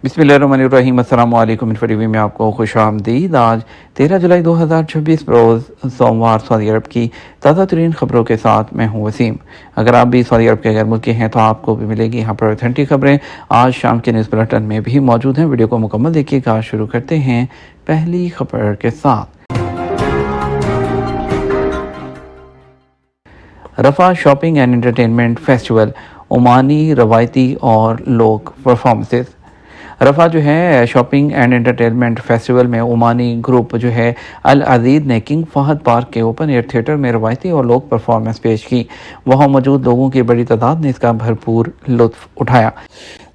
बिस्मिल्लाहिर्रहमानिर्रहीम। अस्सलाम वालेकुम। इन्फो टीवी में आपको खुश आमदीद। आज 13 जुलाई 2026 रोज़ सोमवार सऊदी अरब की ताज़ा तरीन खबरों के साथ मैं हूँ वसीम। अगर आप भी सऊदी अरब के गैर मुल्की हैं तो आपको भी मिलेगी यहाँ पर ऑथेंटिक खबरें। आज शाम के न्यूज़ बुलेटिन में भी मौजूद हैं। वीडियो को मुकम्मल देखिएगा। शुरू करते हैं पहली खबर के साथ। रफ़ा shopping and entertainment festival, Omani रवायती और लोक परफॉर्मेंसेस। रफ़ा जो है शॉपिंग एंड एंटरटेनमेंट फेस्टिवल में ओमानी ग्रुप जो है अल अजीज़ ने किंग फहद पार्क के ओपन एयर थिएटर में रवायती और लोक परफॉर्मेंस पेश की। वहाँ मौजूद लोगों की बड़ी तादाद ने इसका भरपूर लुत्फ़ उठाया।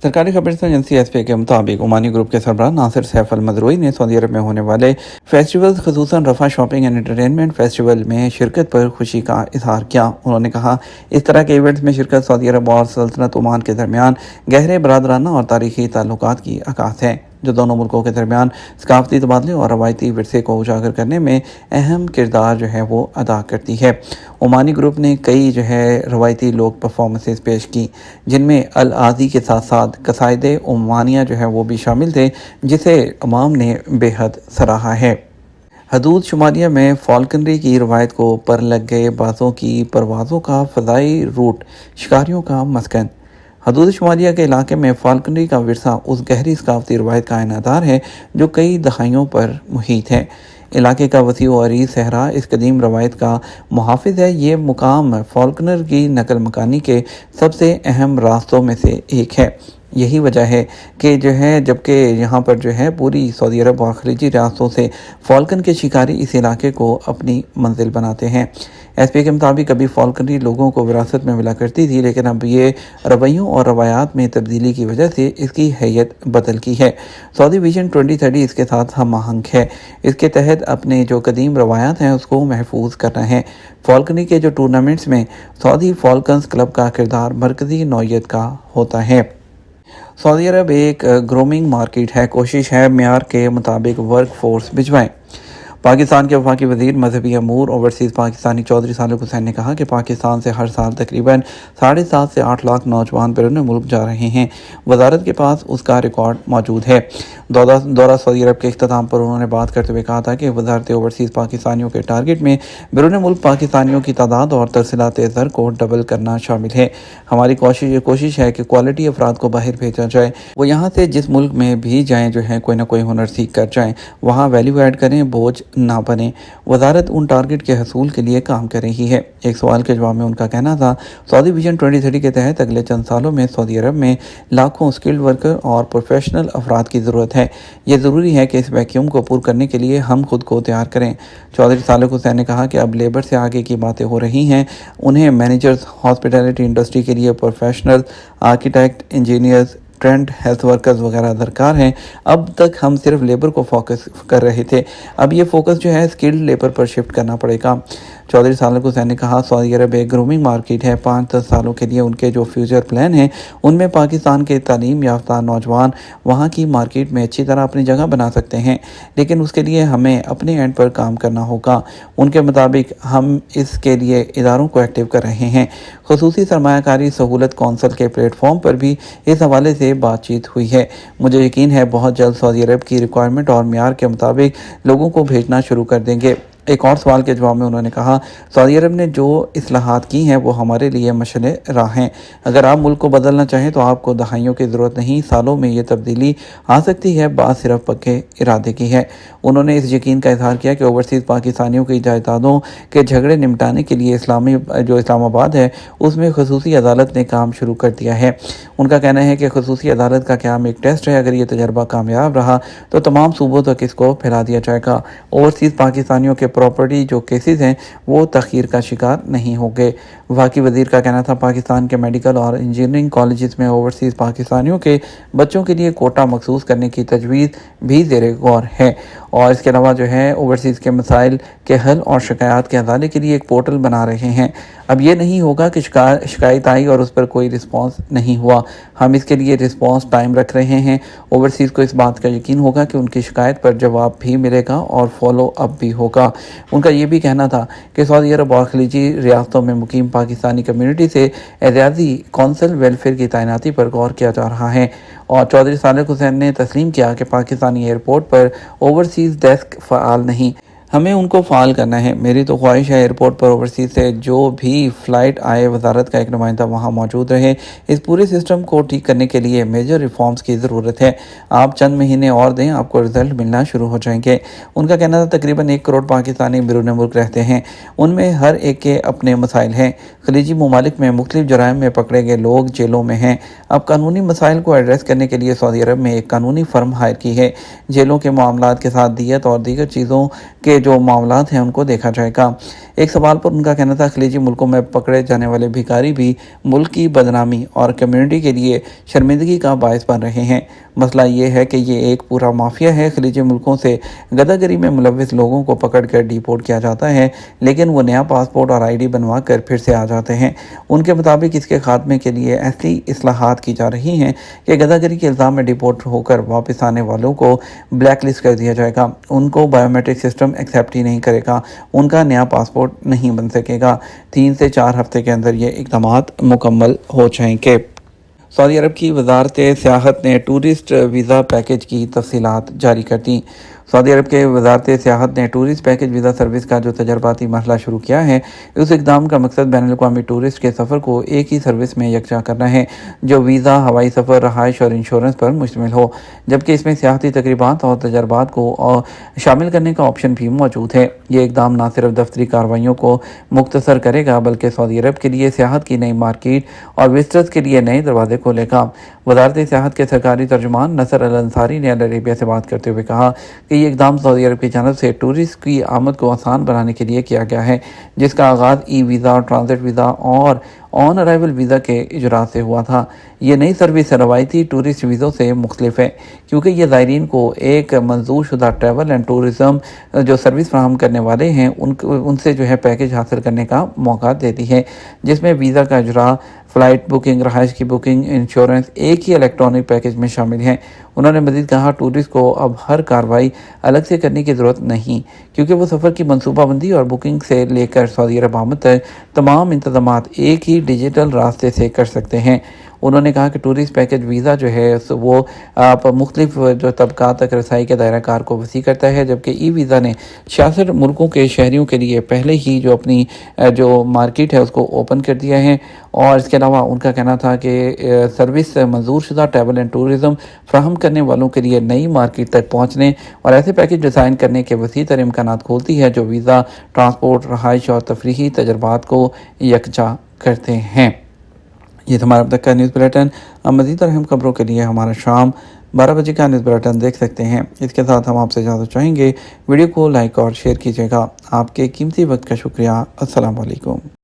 सरकारी खबरसां एजेंसी एसपी के मुताबिक ओमानी ग्रुप के सरबराह नासिर सैफ अल मदरुई ने सऊदी अरब में होने वाले फेस्टिवल्स खसूसन रफ़ा शॉपिंग एंड एंटरटेनमेंट फेस्टिवल में शिरकत पर खुशी का इजहार किया। उन्होंने कहा, इस तरह के इवेंट्स में शिरकत सऊदी अरब और सल्तनत ओमान के दरमियान गहरे बरादराना और तारीखी ताल्लुकात की अक्कास है, जो दोनों मुल्कों के दरमियान सकाफती तबादले और रवायती विरसे को उजागर करने में अहम किरदार जो है वो अदा करती है। ओमानी ग्रुप ने कई जो है रवायती लोक परफॉर्मेंसेस पेश की, जिनमें अल आज़ी के साथ साथ कसाइदे ओमानिया जो है वो भी शामिल थे, जिसे अवाम ने बेहद सराहा है। हदूद शुमारिया में फॉल्कनरी की रवायत को पर लग गए बाज़ों की परवाज़ों का फ़ज़ाई रूट, शिकारियों का मस्कन। हदूद शुमारिया के इलाके में फाल्कनरी का विरसा उस गहरी सकाफती रवायत का अनादार है जो कई दहाइयों पर मुहित है। इलाके का वसी व अरीज़ सहरा इस कदीम रवायत का मुहाफ़िज़ है। ये मुकाम फाल्कनर की नकल मकानी के सबसे अहम रास्तों में से एक है। यही वजह है कि जो है जबकि यहाँ पर जो है पूरी सऊदी अरब और खलीजी रियासतों से फाल्कन के शिकारी इस इलाके को अपनी मंजिल बनाते हैं। एसपी के मुताबिक कभी फाल्कनरी लोगों को विरासत में मिला करती थी, लेकिन अब ये रवैयों और रवायात में तब्दीली की वजह से इसकी हैयत बदल की है। सऊदी विजन 2030 इसके साथ हम आहंग है। इसके तहत अपने जो कदीम रवायात हैं उसको महफूज करना है। फाल्कनरी के जो टूर्नामेंट्स में सऊदी फाल्कन्स क्लब का किरदार मरकज़ी नौइयत का होता है। सऊदी अरब एक ग्रूमिंग मार्केट है। कोशिश है मियार के मुताबिक वर्क फोर्स भिजवाएं। पाकिस्तान के वफाकी वज़ीर मजहबी अमूर ओवरसीज़ पाकिस्तानी चौधरी सालिक हुसैन ने कहा कि पाकिस्तान से हर साल तकरीबन 7.5 से 8 लाख नौजवान बैरून मुल्क जा रहे हैं। वजारत के पास उसका रिकॉर्ड मौजूद है। दौरा सऊदी अरब के इख्तिताम पर उन्होंने बात करते हुए कहा था कि वजारत ओवरसीज़ पाकिस्तानियों के टारगेट में बैरून मुल्क पाकिस्तानियों की तादाद और तरसीलात ज़र को डबल करना शामिल है। हमारी कोशिश है कि क्वालिटी अफराद को बाहर भेजा जाए, वो यहाँ से जिस मुल्क में भी जाएँ जो है कोई ना कोई हुनर सीख कर जाएँ, वहाँ वैल्यू ऐड करें, बोझ ना बने। वजारत उन टारगेट के हसूल के लिए काम कर रही है। एक सवाल के जवाब में उनका कहना था, सऊदी विजन 2030 के तहत अगले चंद सालों में सऊदी अरब में लाखों स्किल्ड वर्कर और प्रोफेशनल अफराद की ज़रूरत है। ये ज़रूरी है कि इस वैक्यूम को पूरा करने के लिए हम खुद को तैयार करें। चौधरी सालिक हुसैन ने कहा कि अब लेबर से आगे की बातें हो रही हैं। उन्हें मैनेजर्स, हॉस्पिटैलिटी इंडस्ट्री के लिए professional, architect, engineers, trained health workers वगैरह दरकार हैं। अब तक हम सिर्फ लेबर को फोकस कर रहे थे, अब ये फोकस जो है स्किल्ड लेबर पर शिफ्ट करना पड़ेगा। चौधरी सालिक हुसैन ने कहा, सऊदी अरब एक ग्रूमिंग मार्केट है। 5-10 सालों के लिए उनके जो फ्यूचर प्लान हैं उनमें पाकिस्तान के तालीम याफ्ता नौजवान वहाँ की मार्केट में अच्छी तरह अपनी जगह बना सकते हैं, लेकिन उसके लिए हमें अपने एंड पर काम करना होगा। उनके मुताबिक हम इसके लिए इदारों को एक्टिव कर रहे हैं। खुसूसी सरमायाकारी सहूलत कौंसल के प्लेटफॉर्म पर भी इस हवाले से बातचीत हुई है। मुझे यकीन है बहुत जल्द सऊदी अरब की रिक्वायरमेंट और मियार के मुताबिक लोगों को भेजना शुरू कर देंगे। एक और सवाल के जवाब में उन्होंने कहा, सऊदी अरब ने जो इस्लाहात की हैं वो हमारे लिए मशअले राह हैं। अगर आप मुल्क को बदलना चाहें तो आपको दहाइयों की ज़रूरत नहीं, सालों में ये तब्दीली आ सकती है। बात सिर्फ पक्के इरादे की है। उन्होंने इस यकीन का इजहार किया कि ओवरसीज़ पाकिस्तानियों की जायदादों के झगड़े निपटाने के लिए इस्लामाबाद है उसमें खसूसी अदालत ने काम शुरू कर दिया है। उनका कहना है कि खसूसी अदालत का क़याम एक टेस्ट है। अगर ये तजर्बा कामयाब रहा तो तमाम सूबों तक इसको फैला दिया जाएगा। ओवरसीज़ पाकिस्तानियों के प्रॉपर्टी जो केसेस हैं वो तख़ीर का शिकार नहीं होंगे। वफाकी वज़ीर का कहना था, पाकिस्तान के मेडिकल और इंजीनियरिंग कॉलेजेस में ओवरसीज़ पाकिस्तानियों के बच्चों के लिए कोटा मखसूस करने की तजवीज़ भी ज़ेरे गौर है। और इसके अलावा जो है ओवरसीज़ के मसाइल के हल और शिकायत के हवाले के लिए एक पोर्टल बना रहे हैं। अब ये नहीं होगा कि शिकायत आई और उस पर कोई रिस्पॉन्स नहीं हुआ। हम इसके लिए रिस्पॉन्स टाइम रख रहे हैं। ओवरसीज़ को इस बात का यकीन होगा कि उनकी शिकायत पर जवाब भी मिलेगा और फॉलो अप भी होगा। उनका ये भी कहना था कि सऊदी अरब और खलीजी रियासतों में मुकीम पाकिस्तानी कम्यूनिटी से एजाज़ी कौंसल वेलफेयर की तैनाती पर गौर किया जा रहा है। اور چودھری صالح حسین نے تسلیم کیا کہ پاکستانی ایئرپورٹ پر اوورسیز ڈیسک فعال نہیں، ہمیں ان کو فعال کرنا ہے۔ میری تو خواہش ہے ایئرپورٹ پر اوورسیز سے جو بھی فلائٹ آئے وزارت کا ایک نمائندہ وہاں موجود رہے۔ اس پورے سسٹم کو ٹھیک کرنے کے لیے میجر ریفارمز کی ضرورت ہے۔ آپ چند مہینے اور دیں، آپ کو رزلٹ ملنا شروع ہو جائیں گے۔ ان کا کہنا تھا تقریباً 1 کروڑ پاکستانی بیرون ملک رہتے ہیں، ان میں ہر ایک کے اپنے مسائل ہیں۔ خلیجی ممالک میں مختلف جرائم میں پکڑے گئے لوگ جیلوں میں ہیں۔ اب قانونی مسائل کو ایڈریس کرنے کے لیے سعودی عرب میں ایک قانونی فرم ہائر کی ہے۔ جیلوں کے معاملات کے ساتھ دیت اور دیگر چیزوں کے جو معاملات ہیں ان کو دیکھا جائے گا۔ ایک سوال پر ان کا کہنا تھا خلیجی ملکوں میں پکڑے جانے والے بھکاری بھی ملک کی بدنامی اور کمیونٹی کے لیے شرمندگی کا باعث بن رہے ہیں۔ مسئلہ یہ ہے کہ یہ ایک پورا مافیا ہے۔ خلیجی ملکوں سے غداگری میں ملوث لوگوں کو پکڑ کر ڈیپورٹ کیا جاتا ہے، لیکن وہ نیا پاسپورٹ اور آئی ڈی بنوا کر پھر سے آ جاتے ہیں۔ ان کے مطابق اس کے خاتمے کے لیے ایسی اصلاحات کی جا رہی ہیں کہ غداگری کے الزام میں ڈیپورٹ ہو کر واپس آنے والوں کو بلیک لسٹ کر دیا جائے گا، ان کو بائیو میٹرک سسٹم ایکسیپٹ ہی نہیں کرے گا، ان کا نیا پاسپورٹ نہیں بن سکے گا۔ 3 سے 4 ہفتے کے اندر یہ اقدامات مکمل ہو جائیں گے۔ سعودی عرب کی وزارت سیاحت نے ٹورسٹ ویزا پیکج کی تفصیلات جاری کر دیں۔ سعودی عرب کے وزارت سیاحت نے ٹورسٹ پیکج ویزا سروس کا جو تجرباتی مرحلہ شروع کیا ہے، اس اقدام کا مقصد بین الاقوامی ٹورسٹ کے سفر کو ایک ہی سروس میں یکجا کرنا ہے، جو ویزا، ہوائی سفر، رہائش اور انشورنس پر مشتمل ہو، جبکہ اس میں سیاحتی تقریبات اور تجربات کو شامل کرنے کا آپشن بھی موجود ہے۔ یہ اقدام نہ صرف دفتری کارروائیوں کو مختصر کرے گا بلکہ سعودی عرب کے لیے سیاحت کی نئی مارکیٹ اور وزٹرز کے لیے نئے دروازے کھولے گا۔ وزارت سیاحت کے سرکاری ترجمان نصر الانصاری نے العربیہ سے بات کرتے ہوئے کہا کہ یہ اقدام سعودی عرب کی جانب سے ٹورسٹ کی آمد کو آسان بنانے کے لیے کیا گیا ہے، جس کا آغاز ای ویزا، ٹرانزٹ ویزا اور آن ارائیول ویزا کے اجراء سے ہوا تھا۔ یہ نئی سروس روایتی ٹورسٹ ویزوں سے مختلف ہے کیونکہ یہ زائرین کو ایک منظور شدہ ٹریول اینڈ ٹورزم جو سروس فراہم کرنے والے ہیں ان سے جو ہے پیکج حاصل کرنے کا موقع دیتی ہے، جس میں ویزا کا اجراء، فلائٹ بکنگ، رہائش کی بکنگ، انشورنس ایک ہی الیکٹرانک پیکج میں شامل ہیں۔ انہوں نے مزید کہا ٹورسٹ کو اب ہر کارروائی الگ سے کرنے کی ضرورت نہیں، کیونکہ وہ سفر کی منصوبہ بندی اور بکنگ سے لے کر سعودی عرب آمد تک تمام انتظامات ایک ہی ڈیجیٹل راستے سے کر سکتے ہیں۔ انہوں نے کہا کہ ٹورسٹ پیکج ویزا جو ہے وہ آپ مختلف جو طبقات تک رسائی کے دائرہ کار کو وسیع کرتا ہے، جبکہ ای ویزا نے 66 ملکوں کے شہریوں کے لیے پہلے ہی جو اپنی جو مارکیٹ ہے اس کو اوپن کر دیا ہے۔ اور اس کے علاوہ ان کا کہنا تھا کہ سروس منظور شدہ ٹریول اینڈ ٹورزم فراہم کرنے والوں کے لیے نئی مارکیٹ تک پہنچنے اور ایسے پیکج ڈیزائن کرنے کے وسیع تر امکانات کھولتی ہے جو ویزا، ٹرانسپورٹ، رہائش اور تفریحی تجربات کو یکجا کرتے ہیں۔ یہ ہمارا اب تک کا نیوز بلیٹن۔ اب مزید اہم خبروں کے لیے ہمارا شام 12 بجے کا نیوز بلیٹن دیکھ سکتے ہیں۔ اس کے ساتھ ہم آپ سے اجازت چاہیں گے، ویڈیو کو لائک اور شیئر کیجیے گا۔ آپ کے قیمتی وقت کا شکریہ۔ السلام علیکم۔